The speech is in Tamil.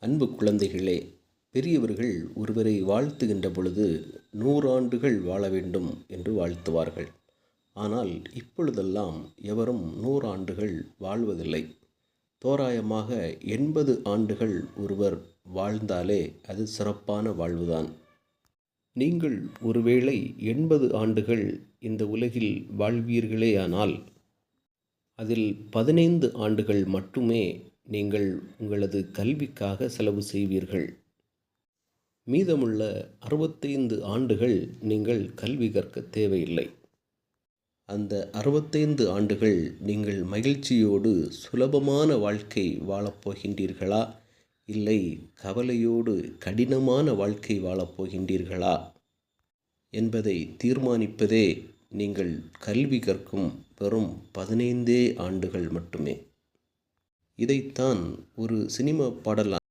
அன்பு குழந்தைகளே, பெரியவர்கள் ஒருவரை வாழ்த்துகின்ற பொழுது 100 ஆண்டுகள் வாழ வேண்டும் என்று வாழ்த்துவார்கள். ஆனால் இப்பொழுதெல்லாம் எவரும் 100 ஆண்டுகள் வாழ்வதில்லை. தோராயமாக 80 ஆண்டுகள் ஒருவர் வாழ்ந்தாலே அது சிறப்பான வாழ்வுதான். நீங்கள் ஒருவேளை 80 ஆண்டுகள் இந்த உலகில் வாழ்வீர்களேயானால் அதில் 15 ஆண்டுகள் மட்டுமே நீங்கள் உங்களது கல்விக்காக செலவு செய்வீர்கள். மீதமுள்ள 65 ஆண்டுகள் நீங்கள் கல்வி கற்க தேவையில்லை. அந்த 65 ஆண்டுகள் நீங்கள் மகிழ்ச்சியோடு சுலபமான வாழ்க்கை வாழப்போகின்றீர்களா, இல்லை கவலையோடு கடினமான வாழ்க்கை வாழப்போகின்றீர்களா என்பதை தீர்மானிப்பதே நீங்கள் கல்வி கற்கும் வெறும் 15 ஆண்டுகள் மட்டுமே. இதைத்தான் ஒரு சினிமா பாடல்